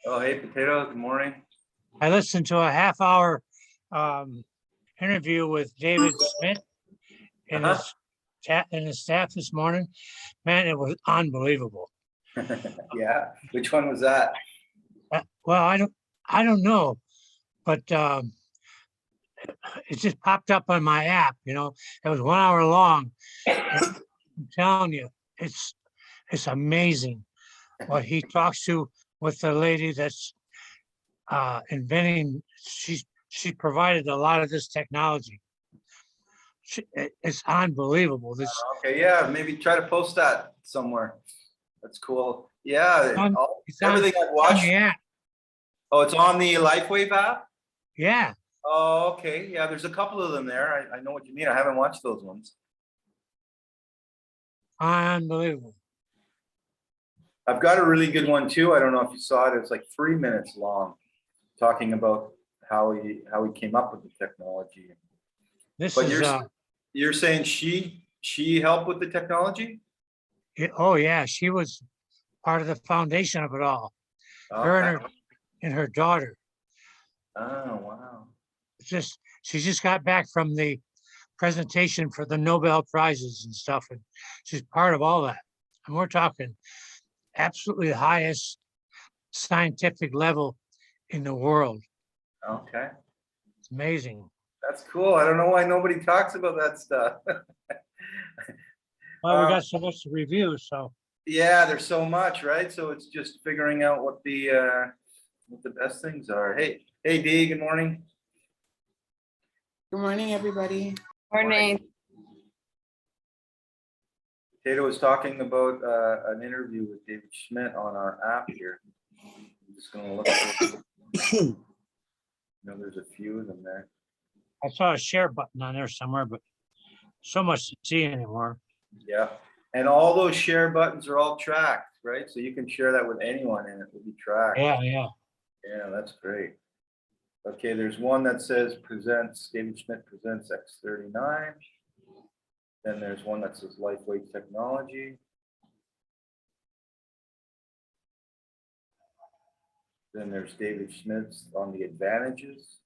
Oh, hey, Patato, good morning. I listened to a half-hour interview with David Schmidt and his staff this morning. Man, it was unbelievable. Yeah, which one was that? Well, I don't know, but it just popped up on my app. It was 1 hour long. I'm telling you, it's amazing what he talks to with the lady that's inventing. She provided a lot of this technology. It's unbelievable. Okay, yeah, maybe try to post that somewhere. That's cool. Yeah, everything I've watched. Oh, it's on the LifeWave app? Yeah. Oh, okay. Yeah, there's a couple of them there. I know what you mean. I haven't watched those ones. Unbelievable. I've got a really good one too. I don't know if you saw it. It's like 3 minutes long, talking about how he came up with the technology. You're saying she helped with the technology? Oh yeah, she was part of the foundation of it all. Okay. Her and her daughter. Oh wow. She just got back from the presentation for the Nobel Prizes and stuff, and she's part of all that. And we're talking absolutely the highest scientific level in the world. Okay. It's amazing. That's cool. I don't know why nobody talks about that stuff. Well, we got so much to review, so. Yeah, there's so much, right? So it's just figuring out what the best things are. Hey, Dee, good morning. Good morning, everybody. Morning. Patato was talking about an interview with David Schmidt on our app here. I'm just gonna look at it. There's a few of them there. I saw a share button on there somewhere, but so much to see anymore. Yeah, and all those share buttons are all tracked, right? So you can share that with anyone and it will be tracked. Yeah. Yeah, that's great. Okay, there's one that says David Schmidt presents X39. Then there's one that says LifeWave Technology. Then there's David Schmidt's on the advantages.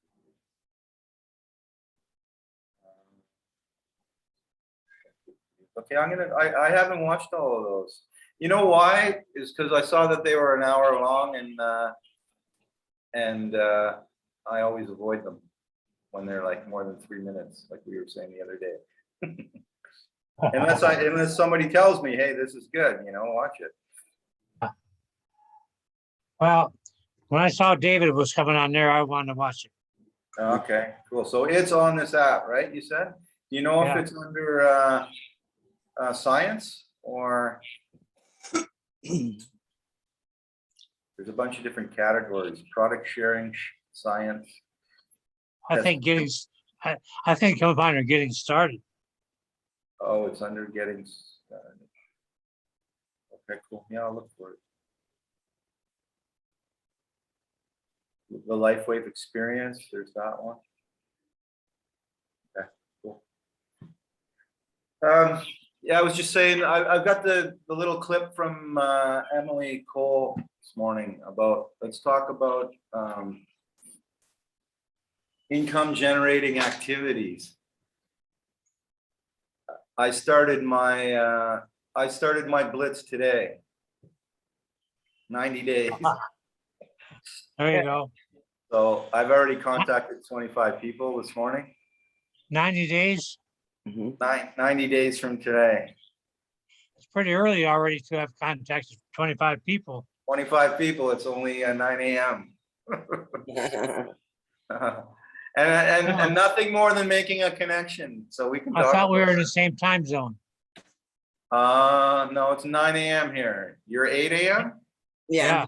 Okay, I haven't watched all of those. You know why? Is because I saw that they were an hour long, and I always avoid them when they're like more than 3 minutes, like we were saying the other day. unless somebody tells me, hey, this is good, watch it. Well, when I saw David was coming on there, I wanted to watch it. Okay, cool. So it's on this app, right? You said? Do you know if it's under science or? There's a bunch of different categories: product sharing, science. I think you'll find her getting started. Oh, it's under getting started. Okay, cool. Yeah, I'll look for it. The LifeWave experience, there's that one. Okay, cool. Yeah, I was just saying, I've got the little clip from Emily Cole this morning about, let's talk about income generating activities. I started my blitz today. 90 days. There you go. So I've already contacted 25 people this morning. 90 days? 90 days from today. It's pretty early already to have contacted 25 people. 25 people, it's only 9 a.m. and nothing more than making a connection so we can talk. I thought we were in the same time zone. No, it's 9 a.m. here. You're 8 a.m.? Yeah.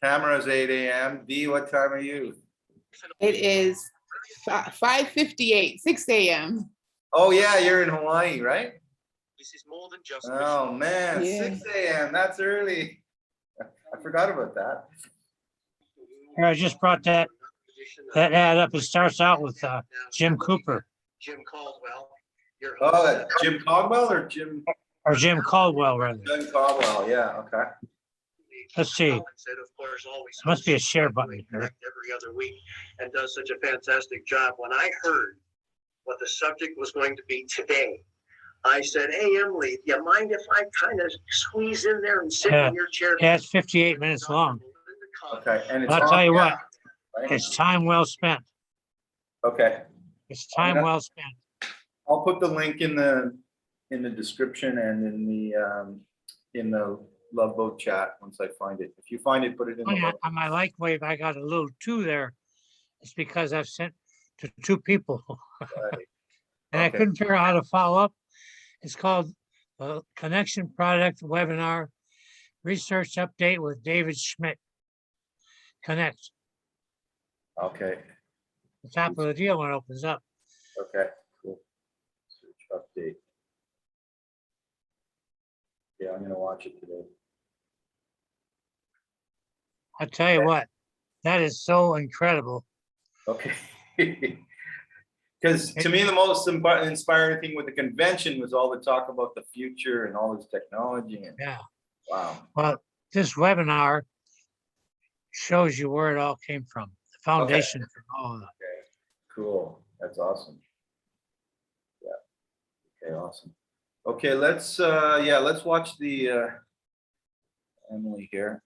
Tamara's 8 a.m. Dee, what time are you? It is 5:58, 6 a.m. Oh yeah, you're in Hawaii, right? This is more than just. Oh man, Yeah. 6 a.m. That's early. I forgot about that. Here, I just brought that ad up. It starts out with Jim Cooper. Jim Caldwell. Oh, Jim Caldwell or Jim? Or Jim Caldwell, rather. Jim Caldwell, yeah, okay. Let's see. Hollingshead, of course, always There must be a hosts share Doing button here. Connect every other week and does such a fantastic job. When I heard what the subject was going to be today, I said, "Hey, Emily, do you mind if I kind of squeeze in there and sit Yeah. in your chair?" Yeah, it's 58 minutes long. Okay, and it's I'll on tell you the what, app, right? it's time well spent. Okay, It's I'm time gonna- well spent. I'll put the link in the description and in the LoveBoat chat once I find it. If you find it, put it in the. On my like wave, I got a little 2 there. It's because I've sent to 2 people. Right. And I Okay. couldn't figure out how to follow up. It's called Connection Product Webinar Research Update with David Schmidt. Connect. Okay, The top of the deal when it opens up. okay, cool. Search update. Yeah, I'm gonna watch it today. I'll tell you what, that is so incredible. Okay. Because to me, the most inspiring thing with the convention was all the talk about the future and all this technology and Yeah. wow. Well, this webinar shows you where it all came from, the foundation for all of that. Okay, cool. That's awesome. Yeah. Okay, awesome. Okay, let's watch the Emily here.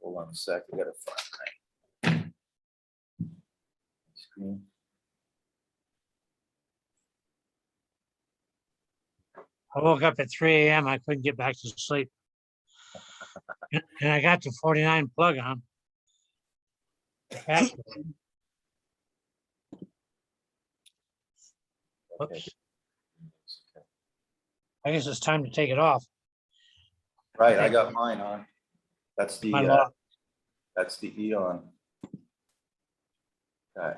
Hold on a sec. I gotta find my screen. I woke up at 3 a.m. I couldn't get back to sleep. And I got the 49 plug on. Okay. Oops. I guess it's time to take it off. Right, I got mine on. That's My the lock. that's the Eon. Okay.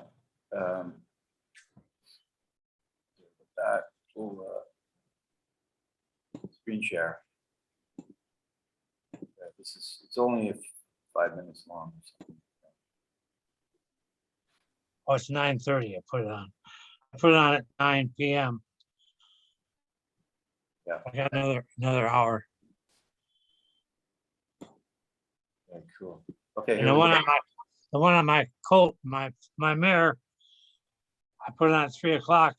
That will screen share. Yeah, it's only 5 minutes long. Oh, it's 9:30. I put it on. I put it on at 9 p.m. Yeah. I got another hour. Okay, cool. Okay, And here the we one go. on my coat, my mare, I put it on at 3 o'clock.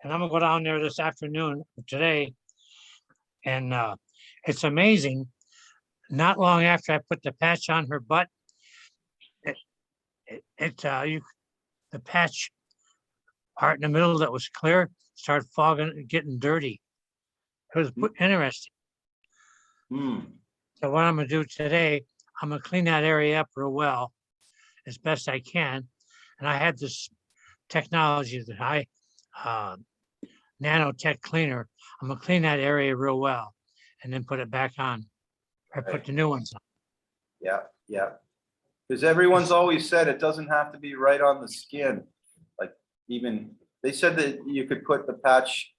And I'm gonna go down there this afternoon today. And it's amazing. Not long after I put the patch on her butt, the patch part in the middle that was clear started fogging, getting dirty. It was interesting. Hmm. So what I'm gonna do today, I'm gonna clean that area up real well as best I can. And I had this technology that nanotech cleaner. I'm gonna clean that area real well and then put it back on or put the new ones on. Yeah, yeah. Because everyone's always said it doesn't have to be right on the skin. Like even they said that you could put the patch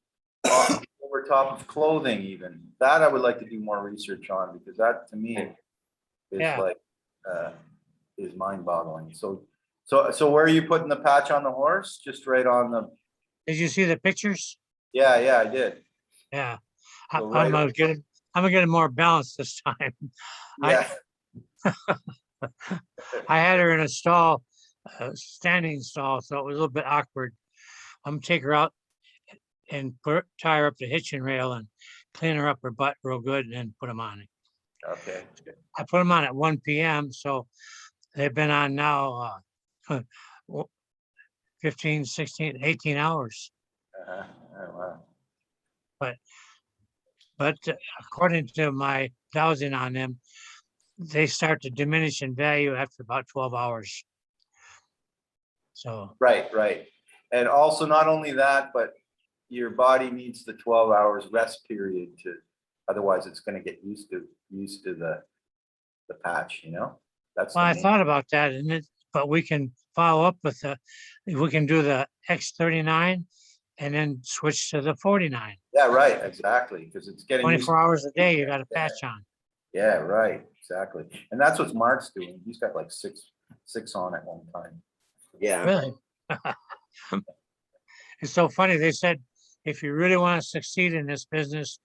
over top of clothing even. That I would like to do more research on because that to me is Yeah. like is mind-boggling. So where are you putting the patch on the horse? Just right on the. Did you see the pictures? Yeah, I did. Yeah. So I'm right- gonna get it more balanced this time. Yeah. I had her in a stall, standing stall, so it was a little bit awkward. I'm gonna take her out and tie her up the hitching rail and clean her up her butt real good and then put them on. Okay. I put them on at 1 p.m. So they've been on now 15, 16, 18 hours. Oh, wow. But according to my dowsing on them, they start to diminish in value after about 12 hours. So Right. And also not only that, but your body needs the 12 hours rest period otherwise it's going to get used to the patch, That's well, the I main- thought about that, but we can follow up with we can do the X39 and then switch to the 49. Yeah, right, exactly, because it's getting used 24 hours a day, you got a patch on. Yeah, right, exactly. And that's what Mark's doing. He's got like six on at one time. Yeah. Really? It's so funny. They said, if you really want to succeed in this business,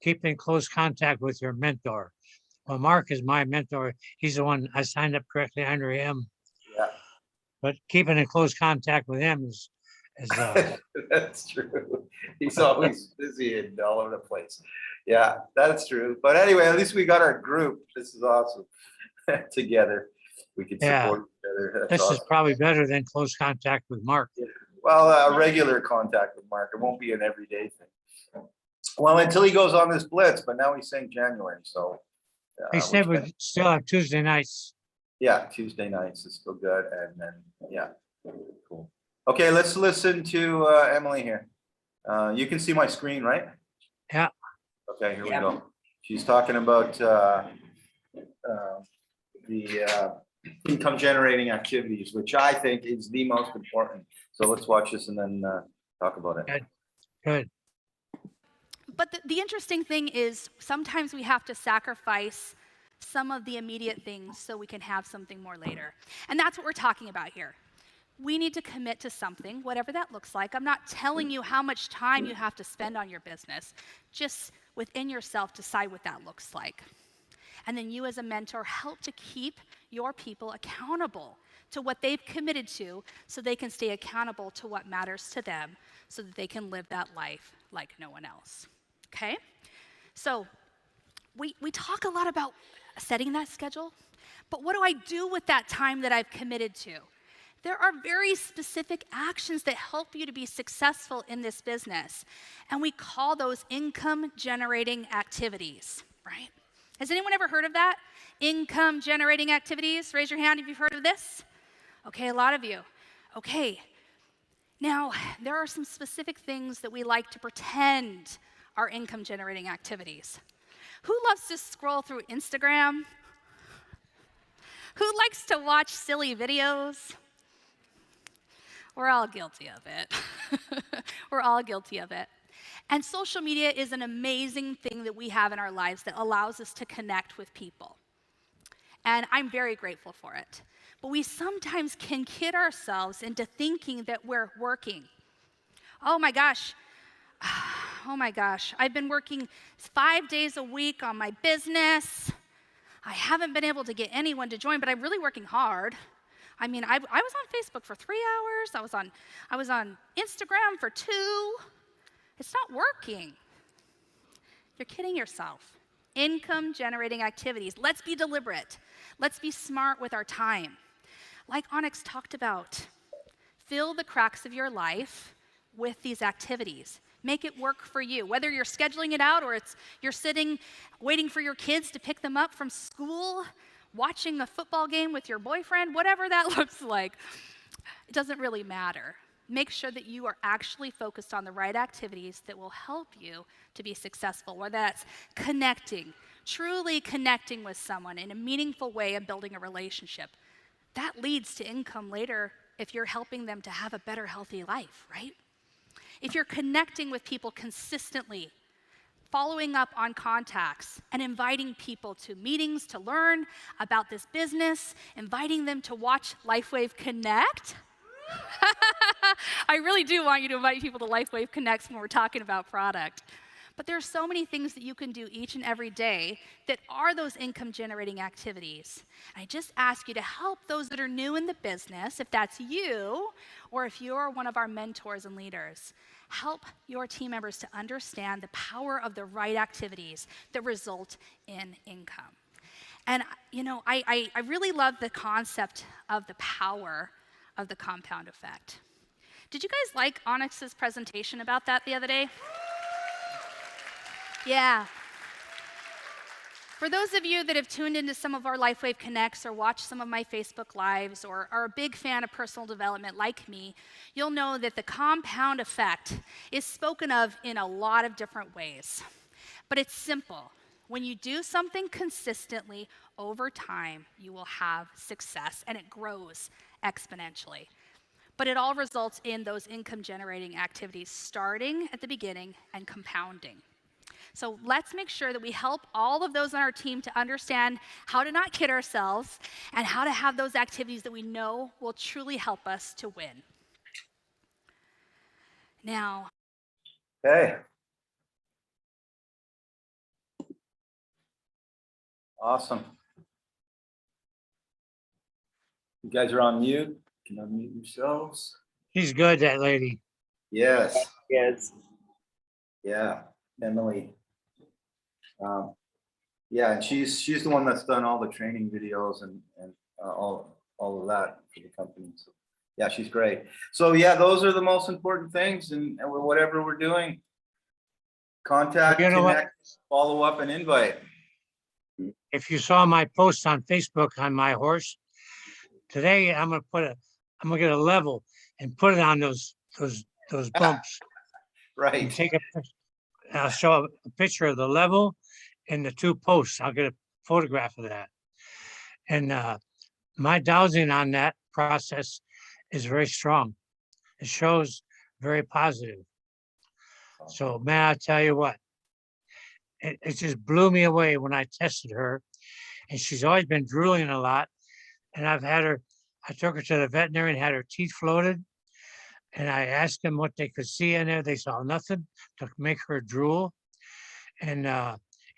keep in close contact with your mentor. Well, Mark is my mentor. He's the one I signed up correctly under him. Yeah. But keeping in close contact with him is That's true. He's always busy and all over the place. Yeah, that's true. But anyway, at least we got our group. This is awesome. Together, we can Yeah. support each other. That's this is awesome. probably better than close contact with Mark. Well, regular contact with Mark. It won't be an everyday thing. Well, until he goes on this blitz, but now he's saying January. So He said we still have Tuesday nights. yeah, Tuesday nights is still good. And then, yeah, cool. Okay, let's listen to Emily here. You can see my screen, right? Yeah. Okay, here we go. She's talking about the income generating activities, which I think is the most important. So let's watch this and then talk about it. Good. But the interesting thing is sometimes we have to sacrifice some of the immediate things so we can have something more later. And that's what we're talking about here. We need to commit to something, whatever that looks like. I'm not telling you how much time you have to spend on your business. Just within yourself, decide what that looks like. And then you as a mentor help to keep your people accountable to what they've committed to so they can stay accountable to what matters to them so that they can live that life like no one else. Okay? So we talk a lot about setting that schedule, but what do I do with that time that I've committed to? There are very specific actions that help you to be successful in this business, and we call those income-generating activities, right? Has anyone ever heard of that? Income-generating activities? Raise your hand if you've heard of this. Okay, a lot of you. Okay, now there are some specific things that we like to pretend are income-generating activities. Who loves to scroll through Instagram? Who likes to watch silly videos? We're all guilty of it. We're all guilty of it. And social media is an amazing thing that we have in our lives that allows us to connect with people. And I'm very grateful for it. But we sometimes can kid ourselves into thinking that we're working. Oh my gosh, I've been working 5 days a week on my business. I haven't been able to get anyone to join, but I'm really working hard. I mean, I was on Facebook for 3 hours. I was on Instagram for 2. It's not working. You're kidding yourself. Income generating activities. Let's be deliberate. Let's be smart with our time. Like Onyx talked about, fill the cracks of your life with these activities. Make it work for you. Whether you're scheduling it out or you're sitting waiting for your kids to pick them up from school, watching a football game with your boyfriend, whatever that looks like, it doesn't really matter. Make sure that you are actually focused on the right activities that will help you to be successful, whether that's connecting, truly connecting with someone in a meaningful way and building a relationship. That leads to income later if you're helping them to have a better, healthy life, right? If you're connecting with people consistently, following up on contacts, and inviting people to meetings to learn about this business, inviting them to watch LifeWave Connect. I really do want you to invite people to LifeWave Connects when we're talking about product. But there's so many things that you can do each and every day that are those income-generating activities. And I just ask you to help those that are new in the business, if that's you, or if you're one of our mentors and leaders, help your team members to understand the power of the right activities that result in income. And you know, I really love the concept of the power of the compound effect. Did you guys like Onyx's presentation about that the other day? Yeah. For those of you that have tuned into some of our LifeWave Connects or watched some of my Facebook Lives or are a big fan of personal development like me, you'll know that the compound effect is spoken of in a lot of different ways. But it's simple. When you do something consistently over time, you will have success, and it grows exponentially. But it all results in those income-generating activities starting at the beginning and compounding. So let's make sure that we help all of those on our team to understand how to not kid ourselves and how to have those activities that we know will truly help us to win. Now. Hey. Awesome. You guys are on mute. You can unmute yourselves. She's good, that lady. Yes. Yes. Yeah, Emily. Yeah, and she's the one that's done all the training videos and all of that for the company. So yeah, she's great. So yeah, those are the most important things, and whatever we're doing, contact, You know what? connect, follow up, and invite. If you saw my post on Facebook on my horse, today I'm gonna get a level and put it on those bumps. Right. And take I'll show a picture of the level and the two posts. I'll get a photograph of that. And my dowsing on that process is very strong. It shows very positive. So man, I tell you what, it just blew me away when I tested her. And she's always been drooling a lot. And I took her to the veterinarian, had her teeth floated. And I asked them what they could see in there. They saw nothing to make her drool. And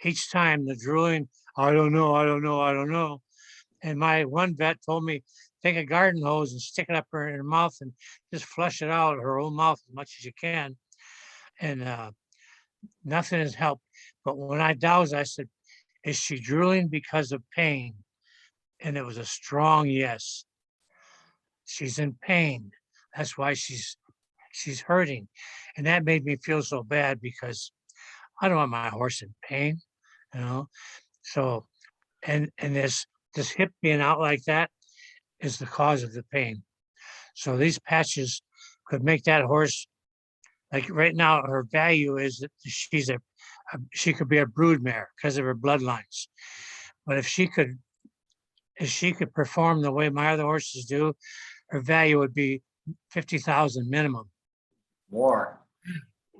each time the drooling, I don't know. And my one vet told me, take a garden hose and stick it up her in her mouth and just flush it out of her own mouth as much as you can. And nothing has helped. But when I dowsed, I said, is she drooling because of pain? And it was a strong yes. She's in pain. That's why she's hurting. And that made me feel so bad because I don't want my horse in pain, you know? So, and this hip being out like that is the cause of the pain. So these patches could make that horse, like right now, her value is that she could be a brood mare because of her bloodlines. But if she could perform the way my other horses do, her value would be 50,000 minimum. More.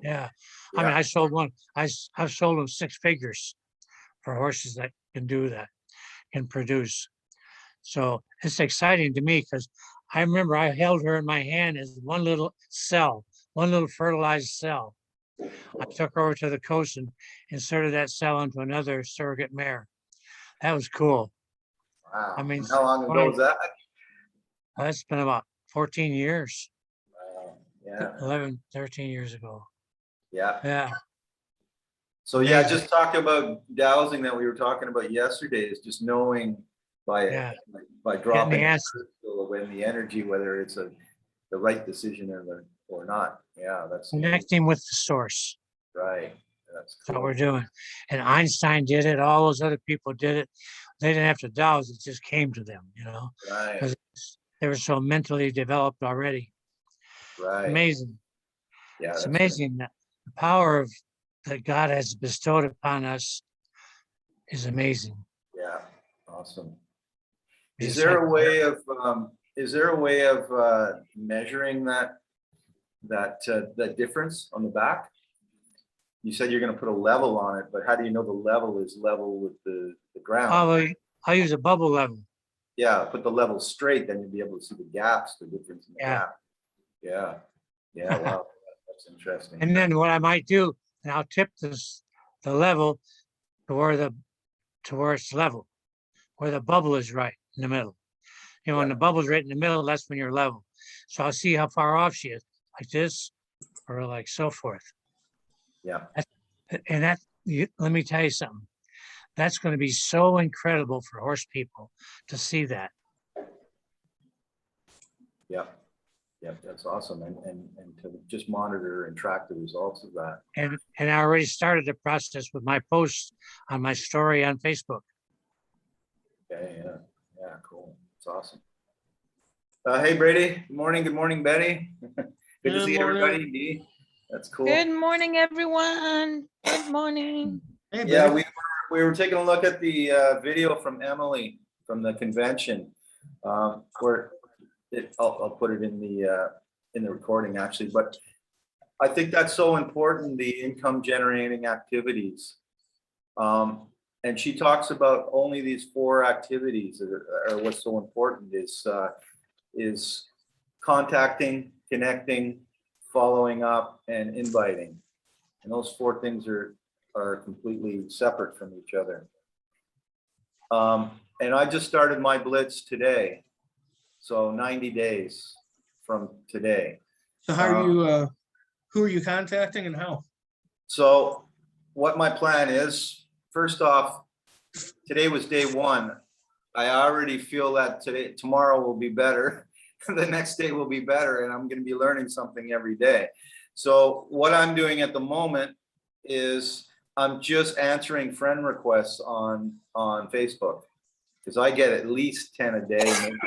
Yeah. I mean, I sold one. I've sold them 6 figures for horses that can do that, can produce. So it's exciting to me because I remember I held her in my hand as one little cell, one little fertilized cell. I took her over to the coast and inserted that cell into another surrogate mare. That was cool. Wow. I mean, how long ago was that? That's been about 14 years. Yeah. 11, 13 years ago. Yeah. Yeah. So yeah, just talk about dowsing that we were talking about yesterday is just knowing by dropping the crystal when the energy, whether it's the right decision or not. Yeah, that's connecting with the source. Right. That's what we're doing. And Einstein did it. All those other people did it. They didn't have to douse. It just came to them, you know, because they were so mentally developed already. Right. Amazing. Yeah. It's amazing that the power that God has bestowed upon us is amazing. Yeah. Awesome. Is there a way of measuring that difference on the back? You said you're going to put a level on it, but how do you know the level is level with the ground? I'll use a bubble level. Yeah, put the level straight, then you'll be able to see the gaps, the difference in the gap. Yeah. Yeah, wow. That's interesting. And then what I might do, and I'll tip the level to where it's level, where the bubble is right in the middle. You know, when the bubble's right in the middle, that's when you're level. So I'll see how far off she is, like this, or like so forth. Yeah. And let me tell you something. That's going to be so incredible for horse people to see that. Yeah. Yeah, that's awesome. And to just monitor and track the results of that. And I already started the process with my posts on my story on Facebook. Okay, yeah, cool. It's awesome. Hey, Brady. Good morning. Good morning, Betty. Good to see everybody. That's cool. Good morning, everyone. Good morning. Hey, yeah, we were taking a look at the video from Emily from the convention. Where I'll put it in the recording actually, but I think that's so important, the income generating activities. And she talks about only these 4 activities are what's so important is contacting, connecting, following up, and inviting. And those 4 things are completely separate from each other. And I just started my blitz today. So 90 days from today. So how are you, who are you contacting and how? So what my plan is, first off, today was day one. I already feel that tomorrow will be better. The next day will be better, and I'm going to be learning something every day. So what I'm doing at the moment is I'm just answering friend requests on Facebook, because I get at least 10 a day, maybe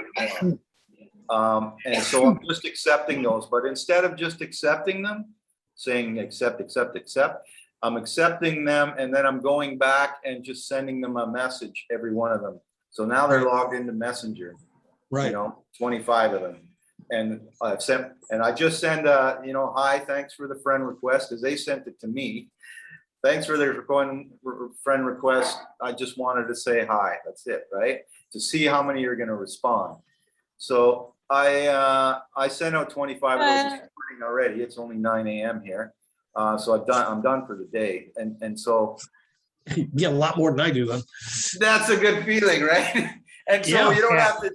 more. And so I'm just accepting those, but instead of just accepting them, saying accept, I'm accepting them, and then I'm going back and just sending them a message, every one of them. So now they're logged into Messenger, you know, 25 of them. And I've sent, and I just send you know, hi, thanks for the friend request, because they sent it to me. Thanks for their friend request. I just wanted to say hi. That's it, right? To see how many are going to respond. So I sent out 25 of those this morning already. It's only 9 a.m. here. So I'm done for the day. And so You get a lot more than I do then. that's a good feeling, right? And so you don't Yeah. have to,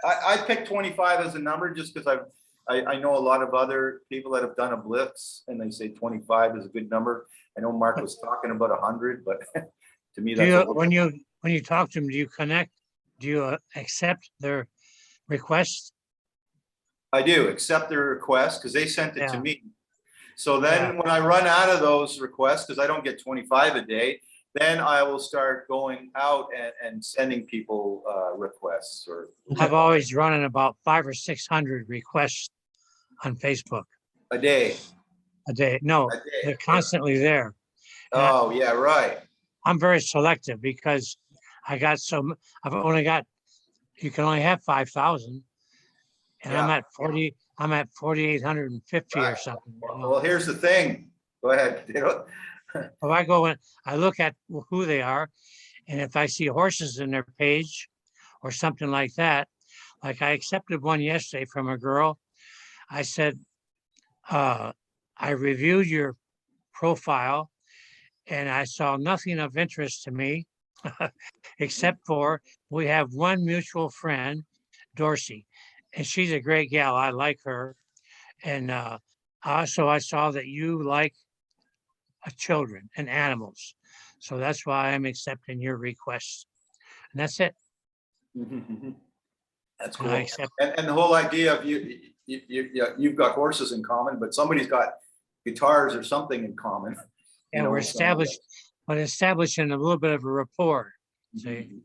I picked 25 as a number just because I know a lot of other people that have done a blitz and they say 25 is a good number. I know Mark was talking about 100, but to me, that's when you talk to them, do you connect? Do you accept their request? I do accept their request because they sent it to Yeah. me. So then when I run out of those requests, because I don't get 25 a day, then I will start going out and sending people requests. Or I've always running about 500 or 600 requests on Facebook a day. a day. No, A day. they're constantly there. Oh, yeah, right. I'm very selective because I've only got, you can only have 5,000. And Yeah. I'm at 4,850 or Right. something. you know. Well, here's the thing. Go ahead. If I go in, I look at who they are, and if I see horses in their page or something like that, like I accepted one yesterday from a girl. I said, I reviewed your profile and I saw nothing of interest to me, except for we have one mutual friend, Dorsey, and she's a great gal. I like her. And also I saw that you like children and animals. So that's why I'm accepting your request. And that's it. That's And cool. I accept. And the whole idea of you've got horses in common, but somebody's got guitars or something in common. Yeah, we're establishing a little bit of a rapport. See,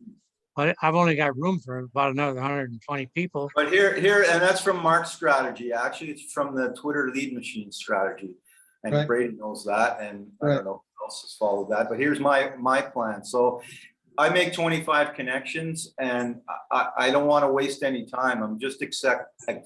but I've only got room for about another 120 people. But here, and that's from Mark's strategy. Actually, it's from the Twitter lead machine strategy. And Right. Brady knows that, and I Right. don't know who else has followed that. But here's my plan. So I make 25 connections, and I don't want to waste any time. I'm just accepting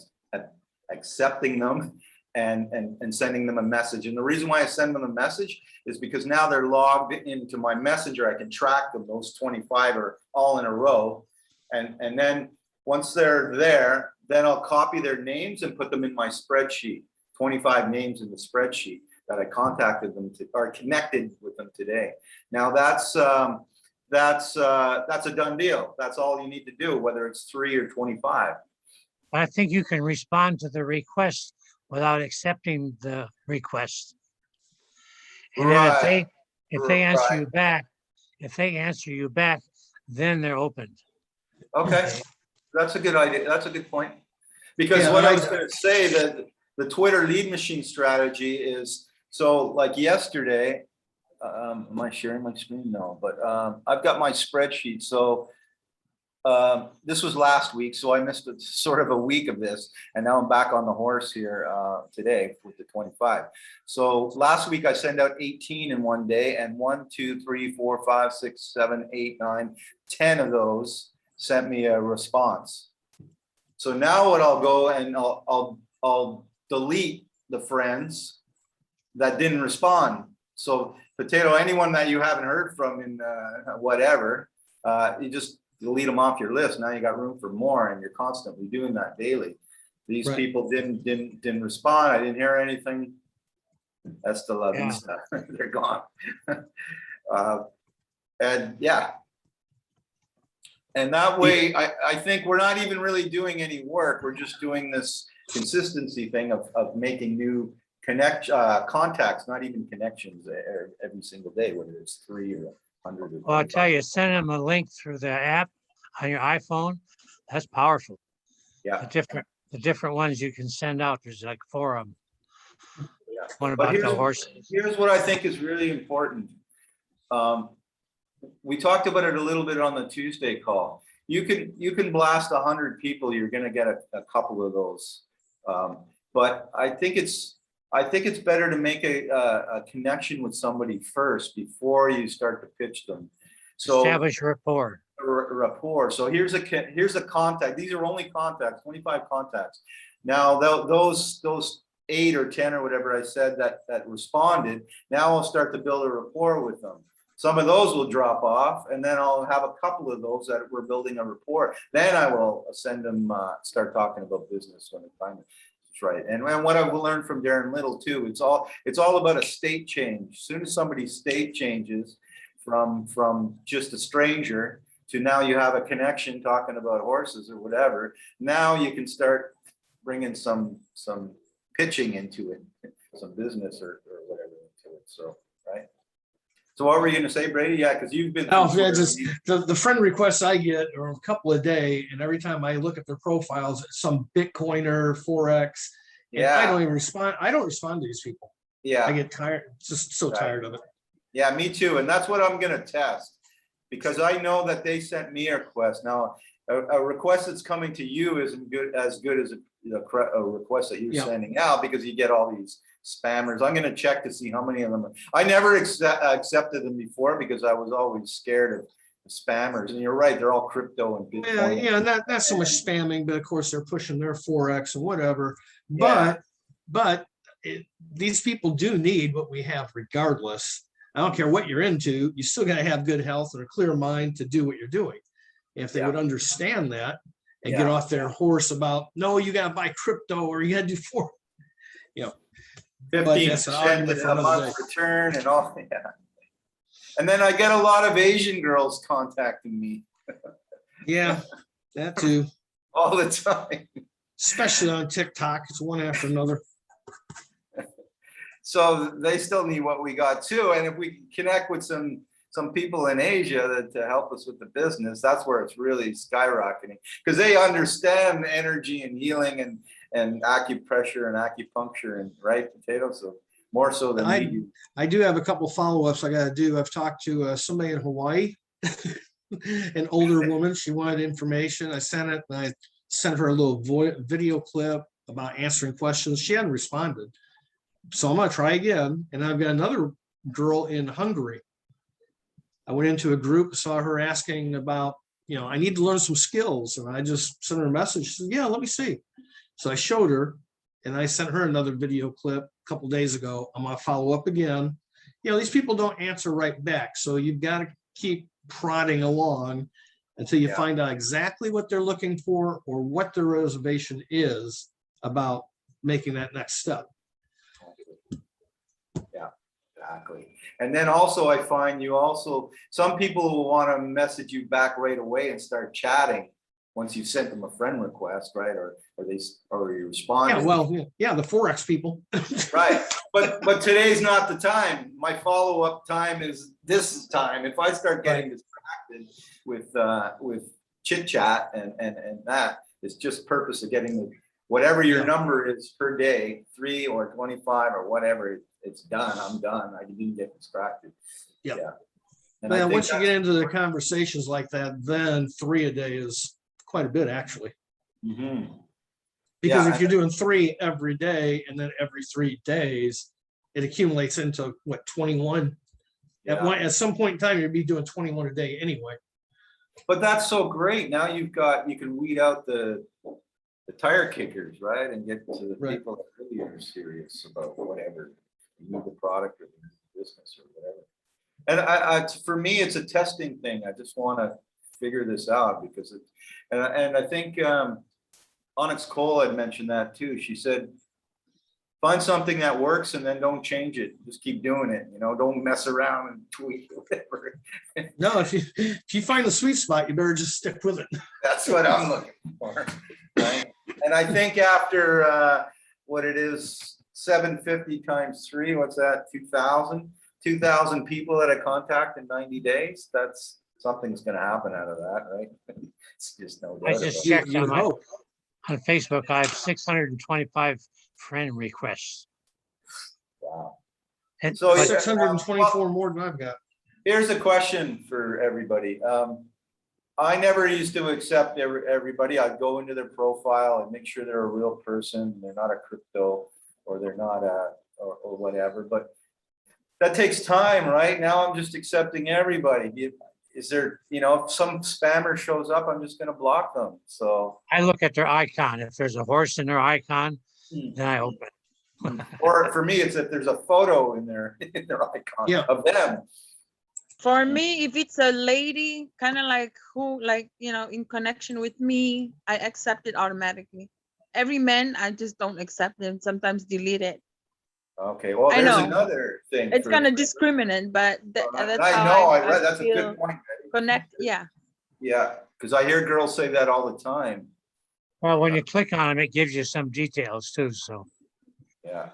them and sending them a message. And the reason why I send them a message is because now they're logged into my messenger. I can track them. Those 25 are all in a row. And then once they're there, then I'll copy their names and put them in my spreadsheet. 25 names in the spreadsheet that I contacted them to, or connected with them today. Now that's a done deal. That's all you need to do, whether it's 3 or 25. I think you can respond to the request without accepting the request. And then if they answer you back, then they're opened. Okay, that's a good idea. That's a good point. Because what I was going to say, that the Twitter lead machine strategy is, so like yesterday, am I sharing my screen? No, but I've got my spreadsheet. So this was last week, so I missed sort of a week of this, and now I'm back on the horse here today with the 25. So last week I sent out 18 in one day, and 1, 2, 3, 4, 5, 6, 7, 8, 9, 10 of those sent me a response. So now what I'll go and I'll delete the friends that didn't respond. So Patato, anyone that you haven't heard from in whatever, you just delete them off your list. Now you got room for more, and you're constantly doing that daily. These people didn't respond. I didn't hear anything. That's the loving stuff. They're gone. And yeah, And that way, I think we're not even really doing any work. We're just doing this consistency thing of making new contacts, not even connections every single day, whether it's 3 or 100. Well, I'll tell you, send them a link through the app on your iPhone. That's powerful. Yeah. The different ones you can send out. There's like 4 of them. Yeah. One But about the horses. here's what I think is really important. We talked about it a little bit on the Tuesday call. You can blast 100 people. You're going to get a couple of those. But I think it's better to make a connection with somebody first before you start to pitch them. So Establish rapport. Rapport. So here's a contact. These are only contacts, 25 contacts. Now those 8 or 10 or whatever I said that responded, now I'll start to build a rapport with them. Some of those will drop off, and then I'll have a couple of those that we're building a rapport. Then I will send them, start talking about business when the time is right. And what I've learned from Darren Little too, it's all about a state change. As soon as somebody's state changes from just a stranger to now you have a connection talking about horses or whatever, now you can start bringing some pitching into it, some business or whatever into it. So, right. So what were you going to say, Brady? Yeah, because you've been. No, just the friend requests I get are a couple a day, and every time I look at their profiles, it's some Bitcoiner, Forex. Yeah, I don't even respond. I don't respond to these people. Yeah, I get tired. Just so tired of it. Yeah, me too. And that's what I'm going to test, because I know that they sent me a request. Now, a request that's coming to you isn't as good as a request that you're sending out, because you get all these spammers. I'm going to check to see how many of them. I never accepted them before because I was always scared of the spammers. And you're right, they're all crypto and Bitcoin. Yeah, not so much spamming, but of course they're pushing their Forex and whatever. But these people do need what we have regardless. I don't care what you're into. You still got to have good health and a clear mind to do what you're doing. If they would understand that and get off their horse about, no, you got to buy crypto or you got to do 15% a month return and all. Yeah. And then I get a lot of Asian girls contacting me. Yeah, that too. All the time. Especially on TikTok. It's one after another. So they still need what we got too. And if we connect with some people in Asia to help us with the business, that's where it's really skyrocketing, because they understand energy and healing and acupressure and acupuncture and Patato. So more so than we do. I do have a couple follow-ups I got to do. I've talked to somebody in Hawaii, an older woman. She wanted information. I sent it, and I sent her a little video clip about answering questions. She hadn't responded. So I'm going to try again. And I've got another girl in Hungary. I went into a group, saw her asking about, I need to learn some skills. And I just sent her a message. She said, yeah, let me see. So I showed her, and I sent her another video clip a couple days ago. I'm going to follow up again. These people don't answer right back. So you've got to keep prodding along until you find out exactly what they're looking for or what their reservation is about making that next step. Yeah, exactly. And then also I find some people will want to message you back right away and start chatting once you sent them a friend request, right? Or you respond. Yeah, the Forex people. Right. But today's not the time. My follow-up time is this time. If I start getting distracted with chit chat and that, it's just purpose of getting whatever your number is per day, 3 or 25 or whatever, it's done. I'm done. I didn't get distracted. Yep. Yeah. And once you get into the conversations like that, then 3 a day is quite a bit, actually. Mm-hmm. Because if you're doing 3 every day and then every 3 days, it accumulates into 21. Yeah. At some point in time, you'd be doing 21 a day anyway. But that's so great. Now you can weed out the tire kickers, right? And get to the people that really are serious about whatever, you need the product or the business or whatever. And for me, it's a testing thing. I just want to figure this out because and I think Onyx Cole had mentioned that too. She said find something that works and then don't change it. Just keep doing it. You know, don't mess around and tweak or whatever. No, if you find the sweet spot, you better just stick with it. That's what I'm looking for. Right? And I think after what it is, 750 times 3, what's that? 2,000 people that I contact in 90 days. That's something's going to happen out of that, right? It's just no doubt. I just about it. checked You on would my, hope. on Facebook. I have 625 friend requests. Wow. And, So but 624 more than I've got. Here's a question for everybody. I never used to accept everybody. I'd go into their profile and make sure they're a real person. They're not a crypto or they're not or whatever. But that takes time, right? Now I'm just accepting everybody. Is there, you know, if some spammer shows up, I'm just going to block them. So, I look at their icon. If there's a horse in their icon, then I open. or for me, it's if there's a photo in their icon Yeah. of them. For me, if it's a lady, kind of like who, like, you know, in connection with me, I accept it automatically. Every man, I just don't accept them. Sometimes delete it. Okay, well, I there's know. another thing. It's for- kind of discriminant, but that's I how know. I I read. That's a feel good point. connect. Yeah. Yeah, because I hear girls say that all the time. Well, when you click on them, it gives you some details too. So Yeah.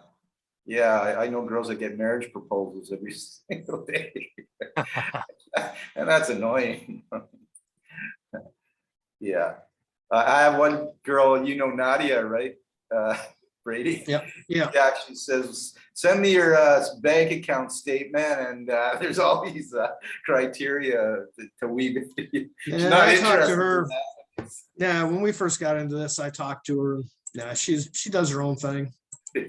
Yeah, I know girls that get marriage proposals every single day. And that's annoying. Yeah. I have one girl, you know, Nadia, right? Brady. Yeah. She actually says, send me your bank account statement. And there's all these criteria to weave it. She's Yeah, not I talked to interested in her. that. Yeah, when we first got into this, I talked to her. Yeah, she does her own thing. Yeah.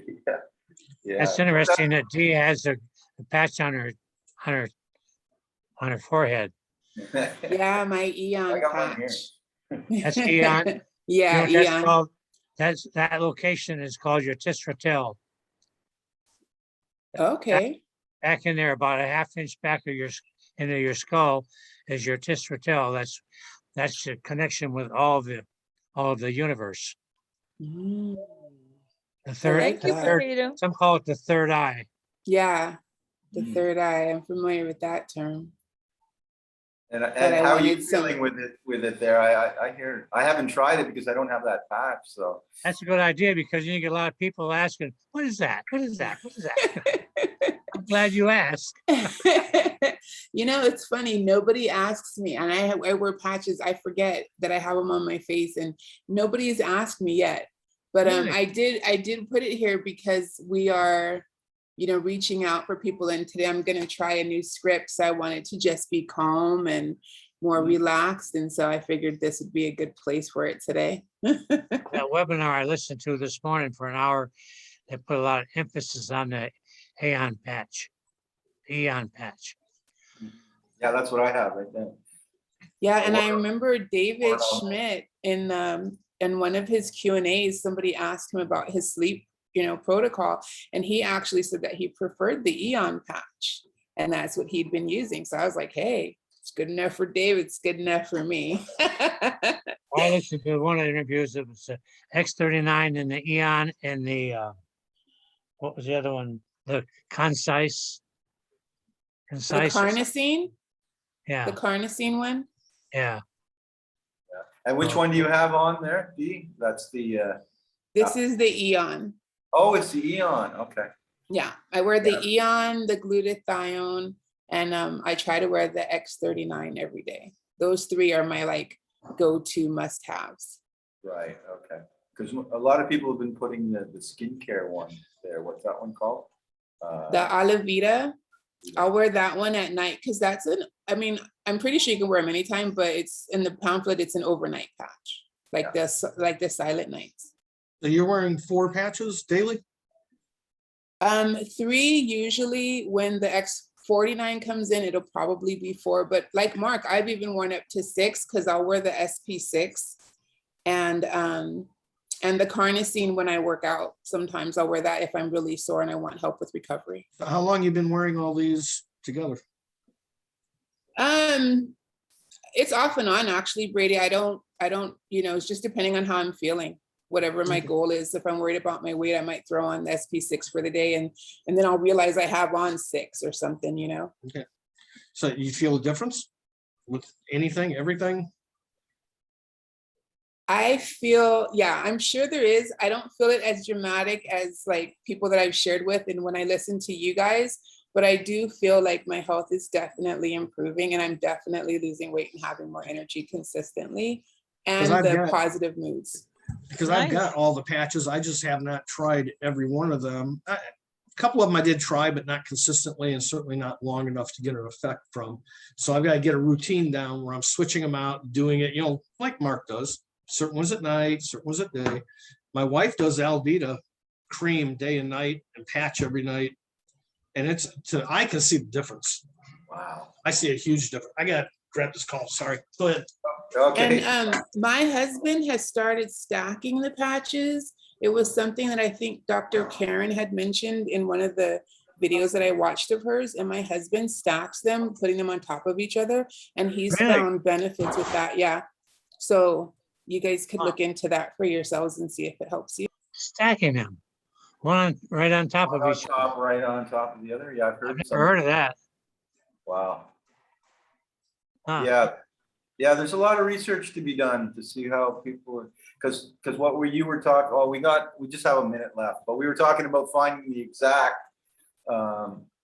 Yeah. that's interesting that Dee has a patch on her forehead. Yeah, my I Eon got one here. patch. That's Eon. Yeah, You know what that's Eon. called? That location is called your tistratel. Okay. Back in there, about a ½ inch back of into your skull is your tistratel. That's the connection with all of the universe. Mm, The third, like Thank you, that. Potato. some call it the third eye. yeah, the Mm. third eye. I'm familiar with that term. And I how are you wanted some- feeling with it there? I hear, I haven't tried it because I don't have that patch, so. That's a good idea because you get a lot of people asking, what is that? What is that? What is that? I'm glad you asked. You know, it's funny. Nobody asks me, and I wear patches. I forget that I have them on my face, and nobody's asked me yet. But Really? I did put it here because we are, you know, reaching out for people. And today I'm going to try a new script. So I wanted to just be calm and more relaxed. And so I figured this would be a good place for it today. That webinar I listened to this morning for an hour, they put a lot of emphasis on the Eon patch. Yeah, that's what I have right there. Yeah, and I Or- remember David or- Schmidt in one of his Q&As, somebody asked him about his sleep, you know, protocol, and he actually said that he preferred the Eon patch, and that's what he'd been using. So I was like, hey, it's good enough for David, it's good enough for me. I listened to one of the interviews. It was X39 and the Eon and the what was the other one? The concise. The Concise. carnosine, Yeah, the carnosine one. yeah. And which one do you have on there, Dee? That's the, This is the Eon. oh, it's the Eon, okay. Yeah, I wear the Eon, the glutathione, and I try to wear the X39 every day. Those three are my like go-to must-haves. Right, okay. Because a lot of people have been putting the skincare one there. What's that one called? The Alavita, I'll wear that one at night because that's I mean, I'm pretty sure you can wear them anytime, but it's in the pamphlet, it's an overnight patch, like the silent nights. So you're wearing 4 patches daily? 3 usually. When the X49 comes in, it'll probably be 4, but like Mark, I've even worn up to 6 because I'll wear the SP6 and the carnosine when I work out. Sometimes I'll wear that if I'm really sore and I want help with recovery. How long you been wearing all these together? It's off and on actually, Brady. I don't, you know, it's just depending on how I'm feeling. whatever my goal is. If I'm worried about my weight, I might throw on the SP6 for the day, and then I'll realize I have on 6 or something, you know? Okay. So you feel a difference with anything, everything? I feel, yeah, I'm sure there is. I don't feel it as dramatic as like people that I've shared with and when I listen to you guys, but I do feel like my health is definitely improving and I'm definitely losing weight and having more energy consistently and the positive moods. Because I've got all the patches. I just have not tried every one of them. A couple of them I did try, but not consistently and certainly not long enough to get an effect from. So I've got to get a routine down where I'm switching them out, doing it, you know, like Mark does. Certain ones at night, certain ones at day. My wife does Alvita cream day and night and patch every night. And I can see the difference. Wow. I see a huge difference. I got to grab this call. Sorry. Go ahead. Okay. And my husband has started stacking the patches. It was something that I think Dr. Karen had mentioned in one of the videos that I watched of hers, and my husband stacks them, putting them on top of each other, and he's found benefits with that. Yeah. So you guys could look into that for yourselves and see if it helps you. Stacking them, one right on top of each other. Right on top of the other. Yeah, I've I've heard never heard of that. Wow. Huh. Yeah, there's a lot of research to be done to see how people, because what you were talking, we just have a minute left, but we were talking about finding the exact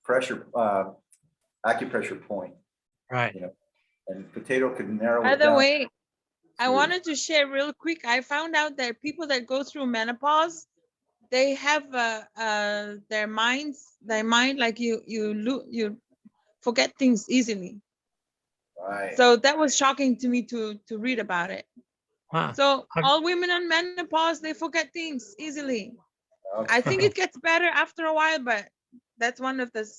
pressure, acupressure point. Right. You know, and Patato could narrow By it the down. way, I wanted to share real quick. I found out that people that go through menopause, they have their mind like you forget things easily. Right. So that was shocking to me to read about it. Huh. So all women on menopause, they forget things easily. Okay. I think it gets better after a while, but that's one of the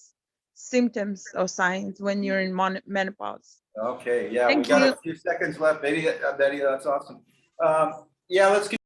symptoms or signs when you're in menopause. Okay, yeah, Thank we got you. a few seconds left, Betty. Betty, that's awesome. Yeah, let's